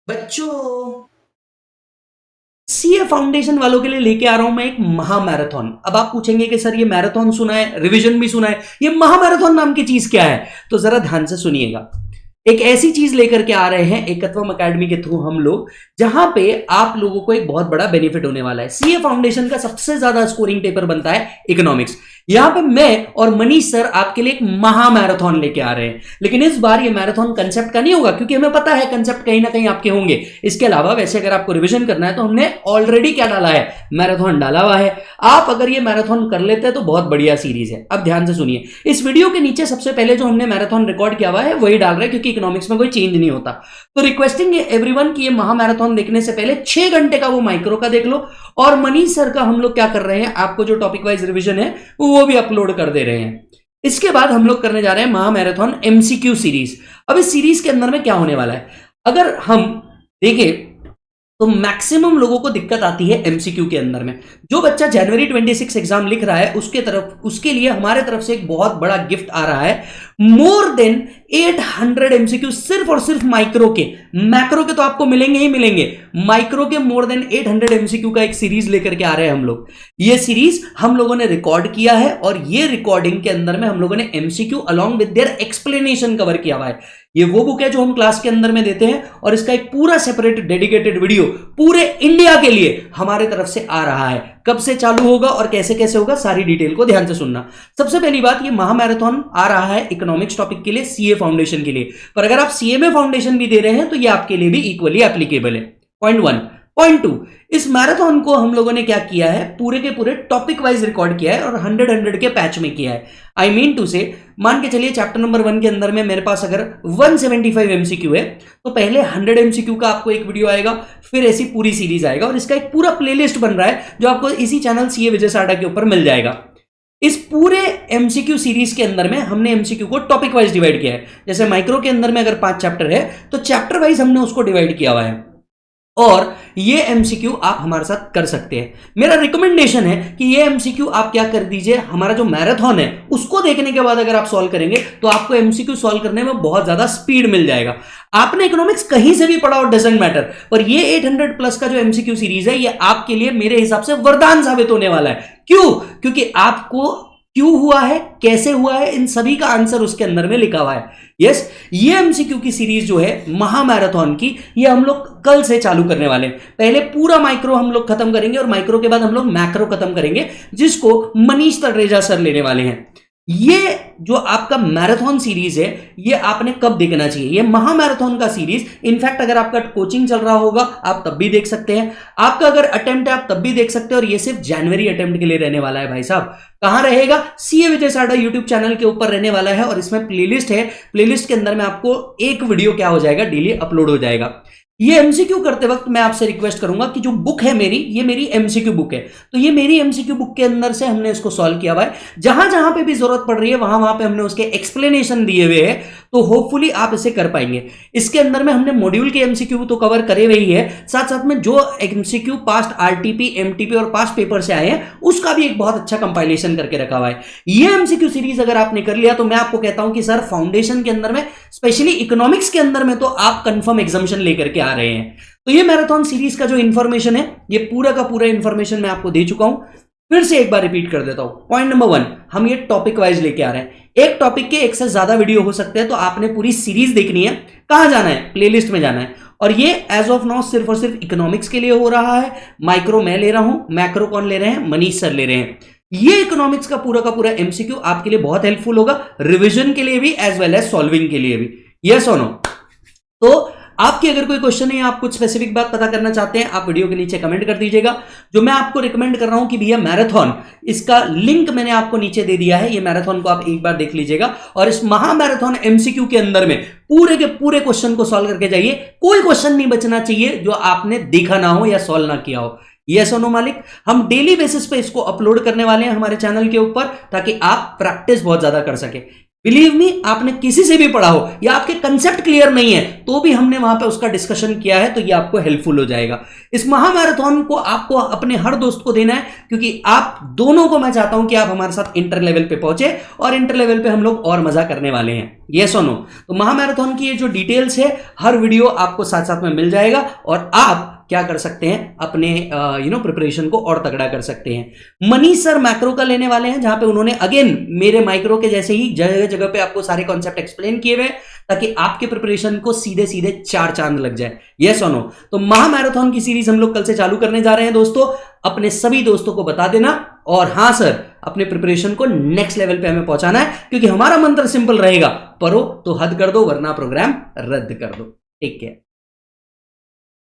बच्चों, CA foundation वालों के लिए लेके आ रहा हूं मैं एक महामैराथन। अब आप पूछेंगे कि सर ये मैराथन सुना है, रिवीजन भी सुना है, ये महामैराथन नाम की चीज क्या है? तो जरा ध्यान से सुनिएगा। एक ऐसी चीज लेकर के आ रहे हैं एकत्वम अकेडमी के थ्रू हम लोग, जहां पे आप लोगों को एक बहुत बड़ा बेनिफिट होने वाला है। सीए फाउंडेशन का सबसे ज्यादा स्कोरिंग पेपर बनता है इकोनॉमिक्स। यहां पे मैं और मनीष सर आपके लिए एक महामैराथन लेके आ रहे हैं। लेकिन इस बार ये मैराथन कंसेप्ट का नहीं होगा, क्योंकि हमें पता है कंसेप्ट कहीं ना कहीं आपके होंगे। इसके अलावा वैसे अगर आपको रिवीजन करना है तो हमने ऑलरेडी क्या डाला है, मैराथन डाला हुआ है। आप अगर ये मैराथन कर लेते हैं तो बहुत बढ़िया सीरीज है। अब ध्यान से सुनिए, इस वीडियो के नीचे सबसे पहले जो हमने मैराथन रिकॉर्ड किया हुआ है वही डाल रहे हैं, क्योंकि इकोनॉमिक्स में कोई चेंज नहीं होता। तो रिक्वेस्टिंग एवरीवन कि ये महामैराथन देखने से पहले 6 घंटे का वो माइक्रो का देख लो, और मनीष सर का हम लोग क्या कर रहे हैं, आपको जो टॉपिक वाइज रिवीजन है वो भी अपलोड कर दे रहे हैं। इसके बाद हम लोग करने जा रहे हैं महामैराथन एमसीक्यू सीरीज। अब इस सीरीज के अंदर में क्या होने वाला है, अगर हम देखें तो मैक्सिमम लोगों को दिक्कत आती है एमसीक्यू के अंदर में। जो बच्चा जनवरी 26 एग्जाम लिख रहा है उसके लिए हमारे तरफ से एक बहुत बड़ा गिफ्ट आ रहा है, मोर देन 800 एमसीक्यू सिर्फ और सिर्फ माइक्रो के। मैक्रो के तो आपको मिलेंगे ही मिलेंगे, माइक्रो के मोर देन 800 एमसीक्यू का एक सीरीज लेकर के आ रहे हैं हम लोग। ये सीरीज हम लोगों ने रिकॉर्ड किया है, और ये रिकॉर्डिंग के अंदर में हम लोगों ने MCQ along with their explanation cover किया हुआ है। ये वो बुक है जो हम क्लास के अंदर में देते हैं, और इसका एक पूरा सेपरेट डेडिकेटेड वीडियो पूरे इंडिया के लिए हमारे तरफ से आ रहा है। कब से चालू होगा और कैसे कैसे होगा, सारी डिटेल को ध्यान से सुनना। सबसे पहली बात, ये महामैराथन आ रहा है इकोनॉमिक्स टॉपिक के लिए, सीए फाउंडेशन के लिए। पर अगर आप सीए में फाउंडेशन भी दे रहे हैं तो ये आपके लिए भी इक्वली एप्लीकेबल है। पॉइंट 1। पॉइंट 2, इस मैराथन को हम लोगों ने क्या किया है, पूरे के पूरे टॉपिक वाइज रिकॉर्ड किया है और 100 के पैच में किया है। आई मीन टू से, मान के चलिए चैप्टर नंबर 1 के अंदर में मेरे पास अगर 175 एमसीक्यू है, तो पहले 100 एमसीक्यू का आपको एक वीडियो आएगा, फिर ऐसी पूरी सीरीज आएगा, और इसका एक पूरा प्लेलिस्ट बन रहा है जो आपको इसी चैनल सीए विजय साडा के ऊपर मिल जाएगा। इस पूरे एमसीक्यू सीरीज के अंदर में हमने एमसीक्यू को टॉपिक वाइज डिवाइड किया है। जैसे माइक्रो के अंदर में अगर 5 चैप्टर है तो चैप्टर वाइज हमने उसको डिवाइड किया हुआ है, और ये एमसीक्यू आप हमारे साथ कर सकते हैं। मेरा रिकमेंडेशन है कि ये एमसीक्यू आप क्या कर दीजिए, हमारा जो मैराथन है उसको देखने के बाद अगर आप सॉल्व करेंगे तो आपको एमसीक्यू सॉल्व करने में बहुत ज्यादा स्पीड मिल जाएगा। आपने इकोनॉमिक्स कहीं से भी पढ़ा और डजंट मैटर, पर ये 800 प्लस का जो एमसीक्यू सीरीज है ये आपके लिए मेरे हिसाब से वरदान साबित होने वाला है। क्यों? क्योंकि आपको क्यों हुआ है, कैसे हुआ है, इन सभी का आंसर उसके अंदर में लिखा हुआ है। यस, ये एमसीक्यू की सीरीज जो है महामैराथन की, ये हम लोग कल से चालू करने वाले हैं। पहले पूरा माइक्रो हम लोग खत्म करेंगे, और माइक्रो के बाद हम लोग मैक्रो खत्म करेंगे, जिसको मनीष तलरेजा सर लेने वाले हैं। ये जो आपका मैराथन सीरीज है ये आपने कब देखना चाहिए, ये महामैराथन का सीरीज। इनफैक्ट अगर आपका कोचिंग चल रहा होगा आप तब भी देख सकते हैं, आपका अगर अटेम्प्ट है आप तब भी देख सकते हैं, और ये सिर्फ जनवरी अटेम्प्ट के लिए रहने वाला है भाई साहब। कहां रहेगा? सीए विजय साडा यूट्यूब चैनल के ऊपर रहने वाला है, और इसमें प्लेलिस्ट है। प्लेलिस्ट के अंदर में आपको एक वीडियो क्या हो जाएगा, डेली अपलोड हो जाएगा। ये एमसीक्यू करते वक्त मैं आपसे रिक्वेस्ट करूंगा कि जो बुक है मेरी, ये मेरी एमसीक्यू बुक है, तो ये मेरी एमसीक्यू बुक के अंदर से हमने इसको सॉल्व किया हुआ है। जहां जहां पे भी जरूरत पड़ रही है वहां वहां पे हमने उसके एक्सप्लेनेशन दिए हुए हैं, तो होपफुली आप इसे कर पाएंगे। इसके अंदर में हमने मॉड्यूल के एमसीक्यू तो कवर करे हुए ही है, साथ साथ में जो एमसीक्यू पास्ट आरटीपी, एमटीपी और पास्ट पेपर से आए हैं उसका भी एक बहुत अच्छा कंपाइलेशन करके रखा हुआ है। ये एमसीक्यू सीरीज अगर आपने कर लिया तो मैं आपको कहता हूं कि सर फाउंडेशन के अंदर में, स्पेशली इकोनॉमिक्स के अंदर में, तो आप कंफर्म एग्जामिनेशन लेकर के आ रहे हैं। तो ये मैराथन सीरीज का जो इंफॉर्मेशन है, ये पूरा का पूरा इंफॉर्मेशन मैं आपको दे चुका हूं। फिर से एक बार रिपीट कर देता हूं। पॉइंट नंबर 1, हम ये टॉपिक वाइज लेके आ रहे हैं। एक टॉपिक के एक से ज्यादा वीडियो हो सकते हैं, तो आपने पूरी सीरीज देखनी है। कहां जाना है? प्लेलिस्ट में जाना है। और ये एज ऑफ नाउ सिर्फ और सिर्फ इकोनॉमिक्स के लिए हो रहा है। माइक्रो मैं ले रहा हूं, मैक्रो कौन ले रहे हैं? मनीष सर ले रहे हैं। ये इकोनॉमिक्स का पूरा एमसीक्यू आपके लिए बहुत हेल्पफुल होगा, रिवीजन के लिए भी एज वेल एज सॉल्विंग के लिए भी। यस और नो? तो आपकी अगर कोई क्वेश्चन है, आप कुछ स्पेसिफिक बात पता करना चाहते हैं, आप वीडियो के नीचे कमेंट कर दीजिएगा। जो मैं आपको रिकमेंड कर रहा हूं कि भैया मैराथन, इसका लिंक मैंने आपको नीचे दे दिया है, ये मैराथन को आप एक बार देख लीजिएगा, और इस महामैराथन एमसीक्यू के अंदर में पूरे के पूरे क्वेश्चन को सॉल्व करके जाइए। कोई क्वेश्चन नहीं बचना चाहिए जो आपने देखा ना हो या सॉल्व ना किया हो। यस और नो मालिक? हम डेली बेसिस पे इसको अपलोड करने वाले हैं हमारे चैनल के ऊपर, ताकि आप प्रैक्टिस बहुत ज्यादा कर सके। बिलीव मी, आपने किसी से भी पढ़ा हो या आपके कंसेप्ट क्लियर नहीं है तो भी हमने वहां पे उसका डिस्कशन किया है, तो ये आपको हेल्पफुल हो जाएगा। इस महामैराथन को आपको अपने हर दोस्त को देना है, क्योंकि आप दोनों को मैं चाहता हूं कि आप हमारे साथ इंटर लेवल पे पहुंचे, और इंटर लेवल पे हम लोग और मजा करने वाले हैं। यस और नो? तो महामैराथन की ये जो डिटेल्स है हर वीडियो आपको साथ साथ में मिल जाएगा और आप क्या कर सकते हैं अपने प्रिपरेशन को और तगड़ा कर सकते हैं। मनीष सर मैक्रो का लेने वाले हैं जहां पे उन्होंने अगेन मेरे माइक्रो के जैसे ही जगह जगह पे आपको सारे कॉन्सेप्ट एक्सप्लेन किए हुए ताकि आपके प्रिपरेशन को सीधे सीधे 4 चांद लग जाए। यस और नो? तो महामैराथन की सीरीज हम लोग कल से चालू करने जा रहे हैं दोस्तों, अपने सभी दोस्तों को बता देना। और हां सर, अपने प्रिपरेशन को नेक्स्ट लेवल पे हमें पहुंचाना है क्योंकि हमारा मंत्र सिंपल रहेगा, पढ़ो तो हद कर दो वरना प्रोग्राम रद्द कर दो। Take care.